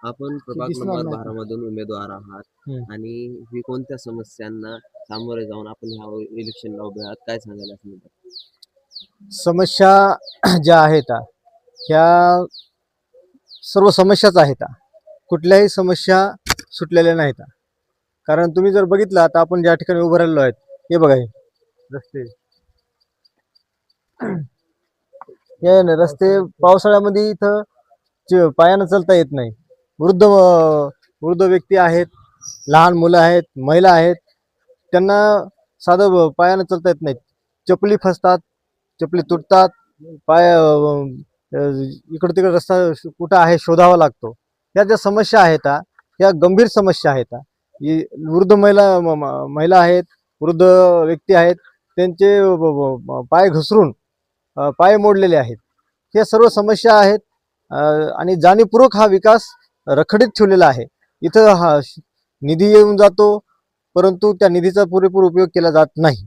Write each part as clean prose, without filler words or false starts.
आपण ते प्रभाग दिसणार नंबर नाही. 12 मधून उमेदवार आहात हं. आणि ही कोणत्या समस्यांना सामोरे जाऊन आपण ह्या इलेक्शनला उभे आहात, काय सांगाल यासंदर्भात? समस्या ज्या आहेत ह्या सर्व समस्याच आहेत. कुठल्याही समस्या सुटलेल्या नाहीत. कारण तुम्ही जर बघितलं आता आपण ज्या ठिकाणी उभं राहिलो आहेत, हे बघा हे रस्ते, हे रस्ते पावसाळ्यामध्ये इथं पायानं चालता येत नाही. वृद्ध व्यक्ती आहेत, लहान मुलं आहेत, महिला आहेत, त्यांना साधं पायानं चालता येत नाहीत. चपली फसतात, चपली तुटतात, पाय इकडं तिकडं रस्ता कुठं आहे शोधावा लागतो. ह्या ज्या समस्या आहेत ह्या गंभीर समस्या आहेत. वृद्ध महिला आहेत, वृद्ध व्यक्ती आहेत, त्यांचे पाय घसरून पाय मोडलेले आहेत. ह्या सर्व समस्या आहेत आणि जाणीवपूर्वक हा विकास रखडीत ठेवलेला आहे. इथं हा निधी येऊन जातो, परंतु त्या निधीचा पुरेपूर उपयोग केला जात नाही.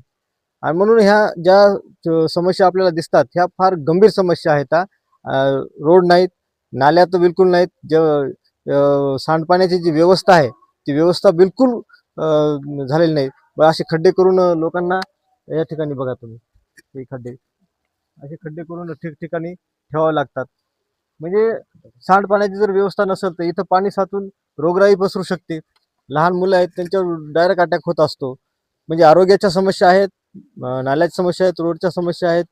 आणि म्हणून ह्या ज्या समस्या आपल्याला दिसतात ह्या फार गंभीर समस्या आहेत. रोड नाहीत, नाल्या तर बिलकुल नाहीत. सांडपाण्याची जी व्यवस्था आहे ती व्यवस्था बिलकुल झालेली नाही. असे खड्डे करून लोकांना या ठिकाणी बघा तुम्ही, हे खड्डे असे खड्डे करून ठिकठिकाणी ठेवावे लागतात. म्हणजे सांडपाण्याची जर व्यवस्था नसेल तर इथं पाणी साचून रोगराई पसरू शकते. लहान मुलं आहेत त्यांच्यावर डायरेक्ट अटॅक होत असतो. म्हणजे आरोग्याच्या समस्या आहेत, नाल्याच्या समस्या आहेत, रोडच्या समस्या आहेत.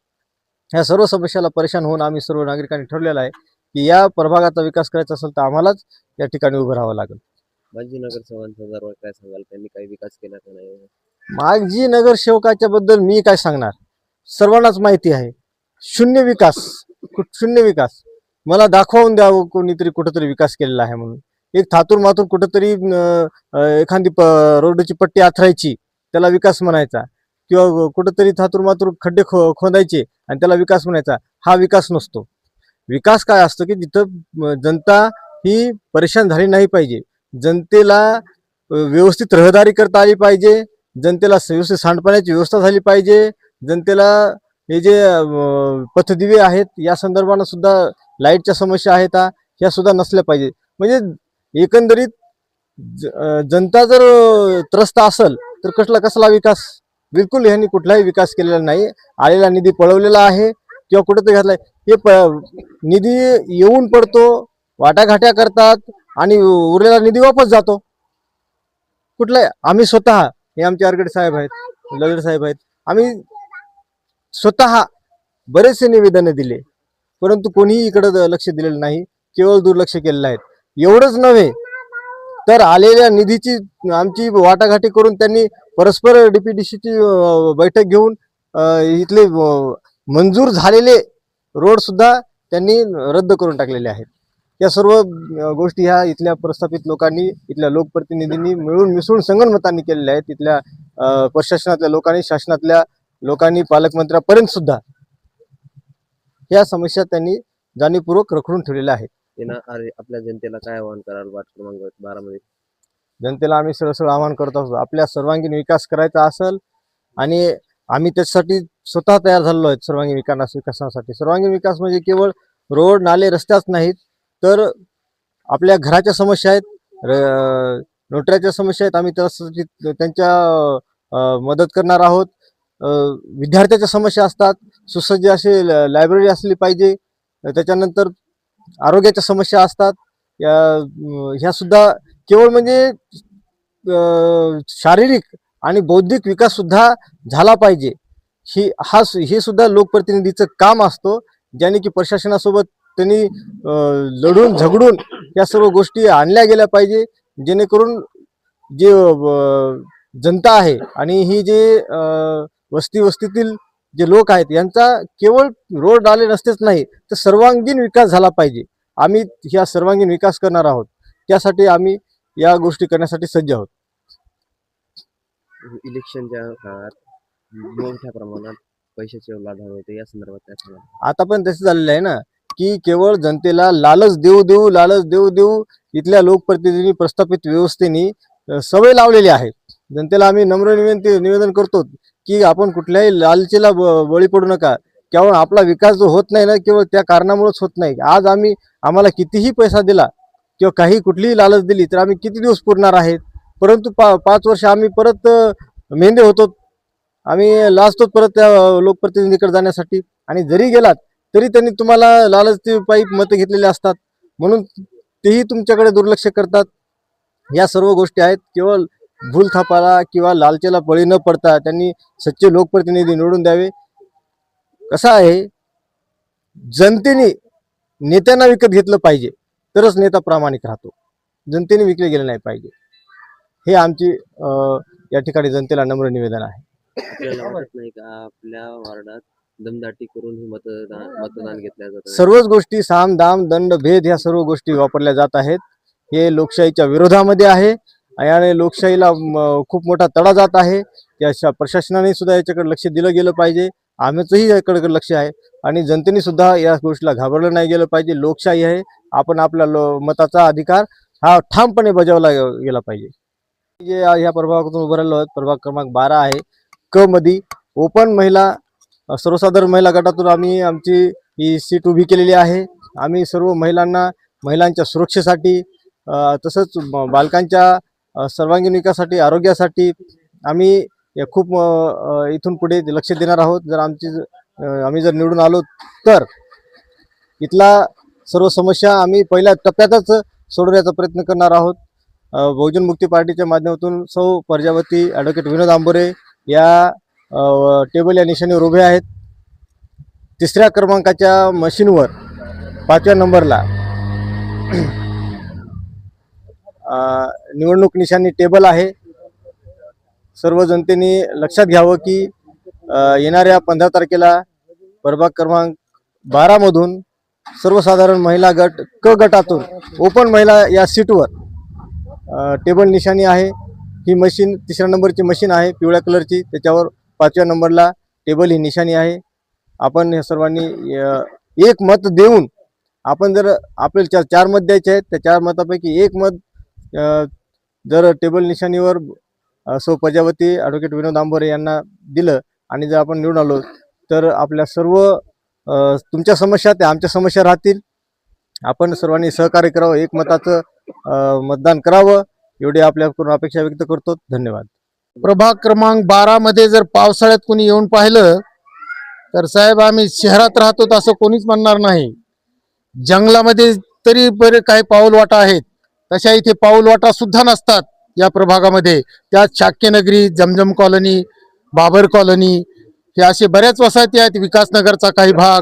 ह्या सर्व समस्याला परेशान होऊन आम्ही सर्व नागरिकांनी ठरलेलं आहे की या प्रभागाचा विकास करायचा असेल तर आम्हालाच या ठिकाणी उभं राहावं लागेल. माजी नगरसेवकांसंदर्भात काय सांगाल, त्यांनी काही विकास केला का नाही? माजी नगरसेवकाच्या बद्दल मी काय सांगणार, सर्वांनाच माहिती आहे. शून्य विकास, शून्य विकास. मला दाखवून द्यावं कोणीतरी कुठंतरी विकास केलेला आहे म्हणून. एक थातूर मातूर कुठंतरी एखादी रोडची पट्टी आथरायची, त्याला विकास म्हणायचा, किंवा कुठंतरी थातूर मातूर खड्डे खोदायचे आणि त्याला विकास म्हणायचा. हा विकास नसतो. विकास काय असतो की जिथं जनता ही परेशान झाली नाही पाहिजे, जनतेला व्यवस्थित रहदारी करता आली पाहिजे, जनतेला व्यवस्थित सांडपाण्याची व्यवस्था झाली पाहिजे, जनतेला हे जे पथदिवे आहेत या संदर्भानं सुद्धा लाईटच्या समस्या आहेत ह्या सुद्धा नसल्या पाहिजे. म्हणजे एकंदरीत जनता जर त्रस्त असेल तर कसला विकास? बिलकुल ह्यांनी कुठलाही विकास केलेला नाही. आलेला निधी पळवलेला आहे किंवा कुठेतरी घातलाय. हे निधी येऊन पडतो, वाटाघाट्या करतात आणि उरलेला निधी वापस जातो. कुठलाय? आम्ही स्वतः, हे आमचे आरगडे साहेब आहेत, लगडे साहेब आहेत, आम्ही स्वतः बरेचसे निवेदन दिले, परंतु कोणीही इकडे लक्ष दिलेलं नाही, केवळ दुर्लक्ष केलेलं आहे. एवढंच नव्हे तर आलेल्या निधीची आमची वाटाघाटी करून त्यांनी परस्पर डीपीडीसीची बैठक घेऊन इथले मंजूर झालेले रोड सुद्धा त्यांनी रद्द करून टाकलेले आहेत. या सर्व गोष्टी ह्या इथल्या प्रस्थापित लोकांनी, इथल्या लोकप्रतिनिधींनी मिळून मिसळून संगनमतांनी केलेल्या आहेत. इथल्या प्रशासनातल्या लोकांनी, शासनातल्या लोकांनी, पालकमंत्र्यापर्यंत सुद्धा या समस्या त्यांनी जाणीवपूर्वक रखडून ठेवलेल्या आहेत. आपल्या जनतेला काय आवाहन कराल वार्ड क्रमांक 12 मध्ये? जनतेला आम्ही सरळ आवाहन करत असतो, आपल्या सर्वांगीण विकास करायचा असेल आणि आम्ही त्याच्यासाठी स्वतः तयार झालेलो आहेत. सर्वांगीण विकासासाठी, सर्वांगीण विकास म्हणजे केवळ रोड नाले रस्त्याच नाहीत, तर आपल्या घराच्या समस्या आहेत, नोटऱ्याच्या समस्या आहेत, आम्ही त्यासाठी त्यांच्या मदत करणार आहोत. विद्यार्थ्याच्या समस्या असतात, सुसज्ज असे लायब्ररी असली पाहिजे. त्याच्यानंतर आरोग्याच्या समस्या असतात, ह्या सुद्धा केवळ म्हणजे शारीरिक आणि बौद्धिक विकास सुद्धा झाला पाहिजे. हे सुद्धा लोकप्रतिनिधीचं काम असतो, ज्याने की प्रशासनासोबत त्यांनी लढून झगडून या सर्व गोष्टी आणल्या गेल्या पाहिजे, जेणेकरून जे जनता आहे आणि ही जे वस्तीतील जे लोक आहेत यांचा केवळ रोड आले नसतेच नाही तर सर्वांगीण विकास झाला पाहिजे. आम्ही ह्या सर्वांगीण विकास करणार आहोत, त्यासाठी आम्ही या गोष्टी करण्यासाठी सज्ज आहोत. इलेक्शनच्या काळात मोठ्या प्रमाणात पैशाची लाभार होते, या संदर्भात काय सांगाल? आता पण तसं झालेलं आहे ना की केवळ जनतेला लालच देऊ इथल्या लोकप्रतिनिधी, प्रस्थापित व्यवस्थेनी सवय लावलेली आहे. जनतेला आम्ही नम्र निवेदन करतो की आपण कुठल्याही लालचीला बळी पडू नका. केवळ आपला विकास जो होत नाही ना, केवळ त्या कारणामुळेच होत नाही. आज आम्हाला कितीही पैसा दिला किंवा काही कुठलीही लालच दिली तर आम्ही किती दिवस पुरणार आहेत. परंतु 5 वर्ष आम्ही परत मेंढे होतो, आम्ही लाजतो परत त्या लोकप्रतिनिधीकडे जाण्यासाठी. आणि जरी गेलात तरी त्यांनी तुम्हाला लालचपायी मतं घेतलेले असतात, म्हणून तेही तुमच्याकडे दुर्लक्ष करतात. या सर्व गोष्टी आहेत. केवळ भूलथापाला किंवा लालचेला बळी न पडता त्यांनी सच्चे लोकप्रतिनिधी निवडून द्यावे. कसं आहे, जनतेने नेत्यांना विकत घेतलं पाहिजे तरच नेता प्रामाणिक राहतो. जनतेने विकले गेले नाही पाहिजे. हे आमची या ठिकाणी जनतेला नम्र निवेदन आहे. आपल्याला वाटत नाही का आपल्या वार्डात दमदाटी करून ही मतदान घेतल्या जातं? सर्वच गोष्टी साम दाम दंड भेद ह्या सर्व गोष्टी वापरल्या जात आहेत. हे लोकशाहीच्या विरोधामध्ये आहे आणि लोकशाहीला खूप मोठा तडा जात आहे. त्या प्रशासनाने सुद्धा याच्याकडे लक्ष दिलं गेलं पाहिजे. आमचंही याकडे लक्ष आहे आणि जनतेने सुद्धा या गोष्टीला घाबरलं नाही गेलं पाहिजे. लोकशाही आहे, आपण आपला मताचा अधिकार हा ठामपणे बजावला गेला पाहिजे. जे ह्या प्रभागातून उभं राहिलो आहोत, प्रभाग क्रमांक 12 आहे. क मध्ये ओपन महिला सर्वसाधारण महिला गटातून आम्ही आमची ही सीट उभी केलेली आहे. आम्ही सर्व महिलांच्या सुरक्षेसाठी तसंच बालकांच्या सर्वांगीण विकासासाठी, आरोग्यासाठी आम्ही खूप इथून पुढे लक्ष देणार आहोत. जर आम्ही जर निवडून आलो तर इथला सर्व समस्या आम्ही पहिल्या टप्प्यातच सोडवण्याचा प्रयत्न करणार आहोत. बहुजन मुक्ती पार्टीच्या माध्यमातून सौ प्रजावती ॲडव्होकेट विनोद आंबोरे या टेबल या निशाणीवर उभे आहेत. 3ऱ्या क्रमांकाच्या मशीनवर 5व्या नंबरला निवडणूक निशाणी टेबल आहे. सर्व जनतेने लक्षात घ्यावं की येणाऱ्या 15 तारखेला प्रभाग क्रमांक 12 मधून सर्वसाधारण महिला गट क गटातून ओपन महिला या सीटवर टेबल निशाणी आहे. ही मशीन 3ऱ्या नंबरची मशीन आहे, पिवळ्या कलरची. त्याच्यावर 5व्या नंबरला टेबल ही निशाणी आहे. आपण या सर्वांनी एक मत देऊन, आपण जर आपल्याला 4 मत द्यायचे आहेत, त्या 4 मतापैकी एक मत जर टेबल निशाणीवर सौ प्रजावती ॲडव्होकेट विनोद आंबोरे यांना दिलं आणि जर आपण निवडून आलो तर आपल्या सर्व तुमच्या समस्या त्या आमच्या समस्या राहतील. आपण सर्वांनी सहकार्य करावं, एक मताचं मतदान करावं एवढी आपल्याकडून अपेक्षा व्यक्त करतो. धन्यवाद. प्रभाग क्रमांक 12 मध्ये जर पावसाळ्यात कोणी येऊन पाहिलं तर साहेब आम्ही शहरात राहतो असं कोणीच म्हणणार नाही. जंगलामध्ये तरी बरे काही पाऊलवाटा आहेत, तशा इथे पाऊलवाटा सुद्धा नसतात या प्रभागामध्ये. त्यात शाक्यनगरी, जमजम कॉलनी, बाबर कॉलनी हे असे बऱ्याच वसाहती आहेत. विकासनगरचा काही भाग,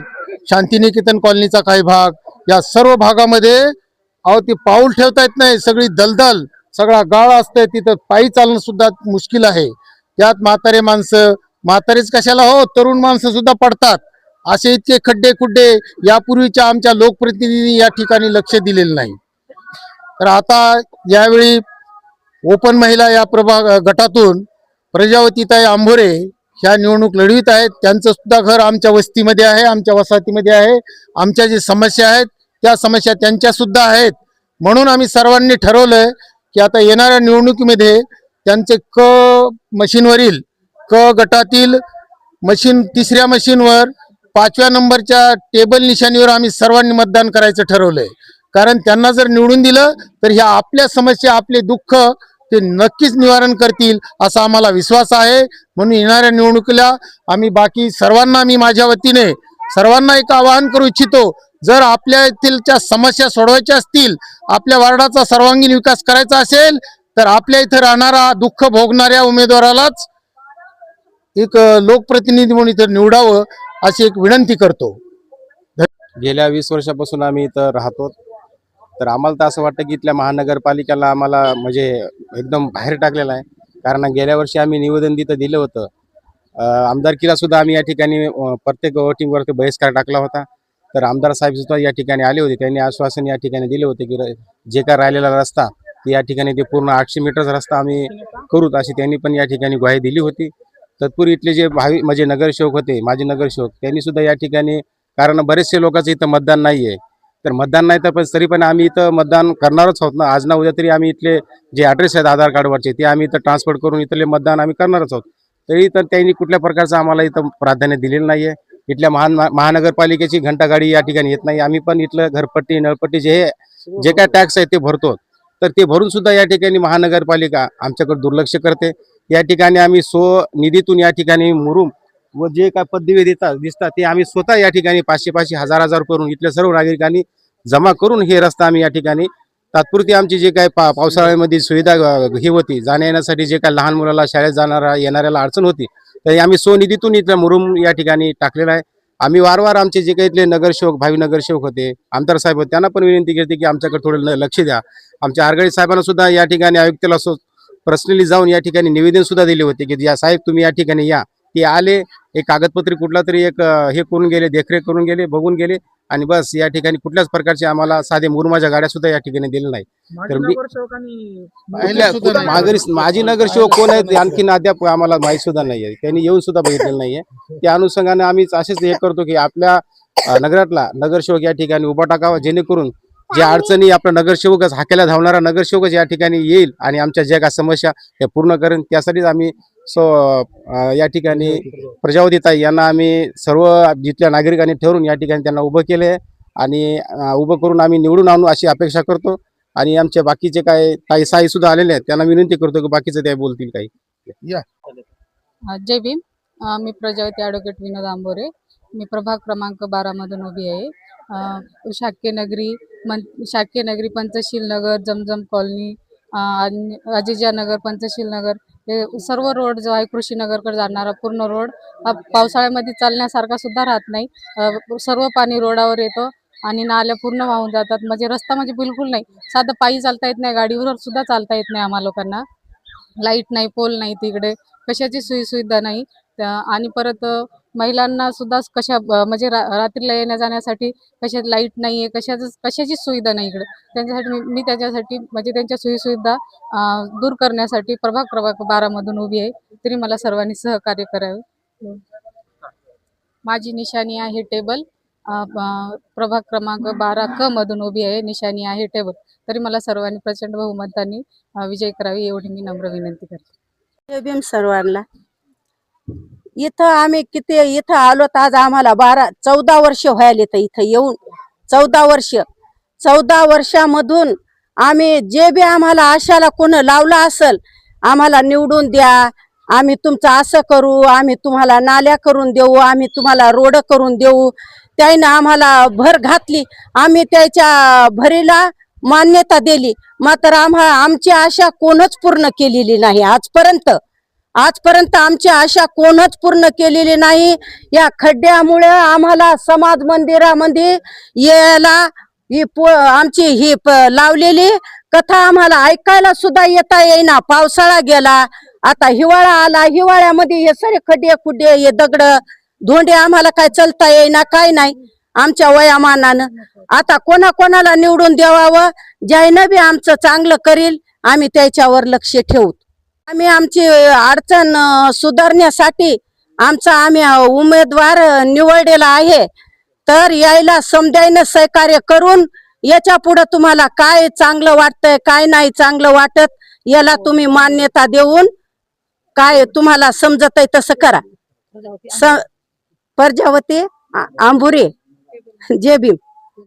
शांतिनिकेतन कॉलनीचा काही भाग, या सर्व भागामध्ये अहो ते पाऊल ठेवता येत नाही. सगळी दलदल, सगळा गाळ असतंय, तिथं पायी चालणं सुद्धा मुश्किल आहे. त्यात म्हातारे माणसं, म्हातारेच कशाला हो, तरुण माणसं सुद्धा पडतात. असे इतके खड्डे खुड्डे यापूर्वीच्या आमच्या लोकप्रतिनिधींनी या ठिकाणी लक्ष दिलेलं नाही. तर आता यावेळी ओपन महिला या प्रभाग गटातून प्रजावतीताई आंबोरे ह्या निवडणूक लढवित आहेत. त्यांचं सुद्धा घर आमच्या वस्तीमध्ये आहे, आमच्या वसाहतीमध्ये आहे. आमच्या जे समस्या आहेत त्या समस्या त्यांच्या सुद्धा आहेत. म्हणून आम्ही सर्वांनी ठरवलंय की आता येणाऱ्या निवडणुकीमध्ये त्यांचे क मशीनवरील क गटातील मशीन 3ऱ्या मशीनवर 5व्या नंबरच्या टेबल निशाणीवर आम्ही सर्वांनी मतदान करायचं ठरवलंय. कारण त्यांना जर निवडून दिलं तर ह्या आपल्या समस्या, आपले दुःख ते नक्कीच निवारण करतील असा आम्हाला विश्वास आहे. म्हणून येणाऱ्या निवडणुकीला आम्ही बाकी सर्वांना, मी माझ्या वतीने सर्वांना एक आवाहन करू इच्छितो, जर आपल्या येथीलच्या समस्या सोडवायच्या असतील, आपल्या वार्डाचा सर्वांगीण विकास करायचा असेल तर आपल्या इथे राहणारा, दुःख भोगणाऱ्या उमेदवारालाच एक लोकप्रतिनिधी म्हणून इथं निवडावं अशी एक विनंती करतो. गेल्या 20 वर्षापासून आम्ही इथं राहतो. तर आम्हाला तर असं वाटतं की इथल्या महानगरपालिकेला आम्हाला म्हणजे एकदम बाहेर टाकलेलं आहे. कारण गेल्या वर्षी आम्ही निवेदन तिथं दिलं होतं. आमदारकीला सुद्धा आम्ही या ठिकाणी प्रत्येक वोटिंगवरती बहिष्कार टाकला होता. तर आमदार साहेब सुद्धा या ठिकाणी आले होते. त्यांनी आश्वासन या ठिकाणी दिले होते की जे काय राहिलेला रस्ता ते या ठिकाणी ते पूर्ण 800 मीटरचा रस्ता आम्ही करूत अशी त्यांनी पण या ठिकाणी ग्वाही दिली होती. तत्पूर्वी इथले जे भावी म्हणजे नगरसेवक होते, माजी नगरसेवक, त्यांनी सुद्धा या ठिकाणी, कारण बरेचसे लोकांचं इथं मतदान नाही आहे, तर मतदान नाही तर पण तरी पण आम्ही इथं मतदान करणारच आहोत ना. आज ना उद्या तरी आम्ही इथले जे ॲड्रेस आहेत आधार कार्डवरचे ते आम्ही इथं ट्रान्सफर करून इथले मतदान आम्ही करणारच आहोत. तरी तर त्यांनी कुठल्या प्रकारचं आम्हाला इथं प्राधान्य दिलेलं नाही आहे. इथल्या महानगरपालिकेची घंटागाडी या ठिकाणी येत नाही. आम्ही पण इथलं घरपट्टी, नळपट्टी जे जे काय टॅक्स आहे ते भरतो, तर ते भरून सुद्धा या ठिकाणी महानगरपालिका आमच्याकडे दुर्लक्ष करते. या ठिकाणी आम्ही निधीतून या ठिकाणी मुरुम व जे काय पदवी दिसतात ते आम्ही स्वतः या ठिकाणी 500-500, 1000-1000 करून इथल्या सर्व नागरिकांनी जमा करून हे रस्ता आम्ही या ठिकाणी तात्पुरती आमची जे काय पावसाळ्यामध्ये सुविधा ही होती, जाण्या येण्यासाठी जे काय लहान मुलाला शाळेत येणाऱ्याला अडचण होती, तर आम्ही स्वनिधीतून इथला मुरुम या ठिकाणी टाकलेला आहे. आम्ही वारंवार आमचे जे काही इथले नगरसेवक, भावी नगरसेवक होते, आमदार साहेब होते, त्यांना पण विनंती करते की आमच्याकडे थोडं लक्ष द्या. आमच्या आरगळे साहेबांना सुद्धा या ठिकाणी आयुक्ताला पर्सनली जाऊन या ठिकाणी निवेदन सुद्धा दिले होते की या साहेब तुम्ही या ठिकाणी या. ते आले, एक कागदपत्री कुठला तरी एक हे करून गेले, देखरेख करून गेले, बघून गेले आणि बस. या ठिकाणी कुठल्याच प्रकारचे आम्हाला साधे मुरुमाच्या गाड्या सुद्धा या ठिकाणी दिल्या नाही. तर माझी नगरसेवक कोण आहेत आणखीन अद्याप आम्हाला माहिती सुद्धा नाहीये, त्यांनी येऊन सुद्धा बघितलेलं नाहीये. त्या अनुषंगाने आम्ही असेच हे करतो की आपल्या नगरातला नगरसेवक या ठिकाणी उभा टाकावा, जेणेकरून ज्या अडचणी आपला नगरसेवकच हाकेला धावणारा नगरसेवकच या ठिकाणी येईल आणि आमच्या ज्या काही समस्या त्या पूर्ण करेन. त्यासाठीच आम्ही या ठिकाणी प्रजावतीताई यांना आम्ही सर्व जिथल्या नागरिकांनी ठरवून या ठिकाणी त्यांना उभं केले आणि उभं करून आम्ही निवडून आणू अशी अपेक्षा करतो. आणि आमच्या बाकीचे काय काही साई सुद्धा आलेले आहेत, त्यांना विनंती करतो की बाकीचे ते बोलतील काही. जय भीम. मी प्रजावती ॲडव्होकेट विनोद आंबोरे. मी प्रभाग क्रमांक 12 मधून उभी आहे. शाक्य नगरी, पंचशील नगर, जमजम कॉलनी, अजिजा नगर, पंचशील नगर हे सर्व रोड जो आहे कृषीनगरकडे जाणारा पूर्ण रोड पावसाळ्यामध्ये चालण्यासारखा सुद्धा राहत नाही. सर्व पाणी रोडावर येतं आणि नाल्या पूर्ण वाहून जातात. म्हणजे रस्ता म्हणजे बिलकुल नाही. साधं पायी चालता येत नाही, गाडीवर सुद्धा चालता येत नाही आम्हा लोकांना. लाईट नाही, पोल नाही, तिकडे कशाची सुविधा नाही. आणि परत महिलांना सुद्धा म्हणजे रात्रीला येण्या जाण्यासाठी कशात लाईट नाही आहे, कशाचीच सुविधा नाही इकडे. त्यांच्यासाठी मी त्याच्यासाठी म्हणजे त्यांच्या सोयीसुविधा दूर करण्यासाठी प्रभाग क्रमांक 12 मधून उभी आहे. तरी मला सर्वांनी सहकार्य करावे. माझी निशाणी आहे टेबल. प्रभाग क्रमांक 12 क मधून उभी आहे, निशाणी आहे टेबल. तरी मला सर्वांनी प्रचंड बहुमताने विजय करावी एवढी मी नम्र विनंती करते. जय भीम सर्वांना. इथं आम्ही इथं आलो तर आज आम्हाला 14 वर्ष व्हायला तर इथं येऊन 14 वर्षामधून आम्ही जे बी आम्हाला आशाला कोण लावलं असेल, आम्हाला निवडून द्या, आम्ही तुमचं असं करू, आम्ही तुम्हाला नाल्या करून देऊ, आम्ही तुम्हाला रोड करून देऊ, त्याने आम्हाला भर घातली. आम्ही त्याच्या भरीला मान्यता दिली, मात्र आमची आशा कोणच पूर्ण केलेली नाही आजपर्यंत आमची आशा कोणच पूर्ण केलेली नाही. या खड्ड्यामुळे आम्हाला समाज मंदिरामध्ये यायला आमची ही लावलेली कथा आम्हाला ऐकायला सुद्धा येता येईना. पावसाळा गेला, आता हिवाळा आला, हिवाळ्यामध्ये हे सारे खड्डे खुड्डे, हे दगड धोंडे आम्हाला काय चलता येईना, काय नाही आमच्या वयामानानं. आता कोणाला निवडून द्यावावं, ज्यानं बी आमचं चांगलं करील आम्ही त्याच्यावर लक्ष ठेवू. आम्ही आमची अडचण सुधारण्यासाठी आम्ही उमेदवार निवडलेला आहे. तर यायला समजायनं सहकार्य करून याच्या पुढे तुम्हाला काय चांगलं वाटतंय, काय नाही चांगलं वाटत, याला तुम्ही मान्यता देऊन काय तुम्हाला समजत आहे तसं करा. प्रजावती आंबोरे. जय भीम.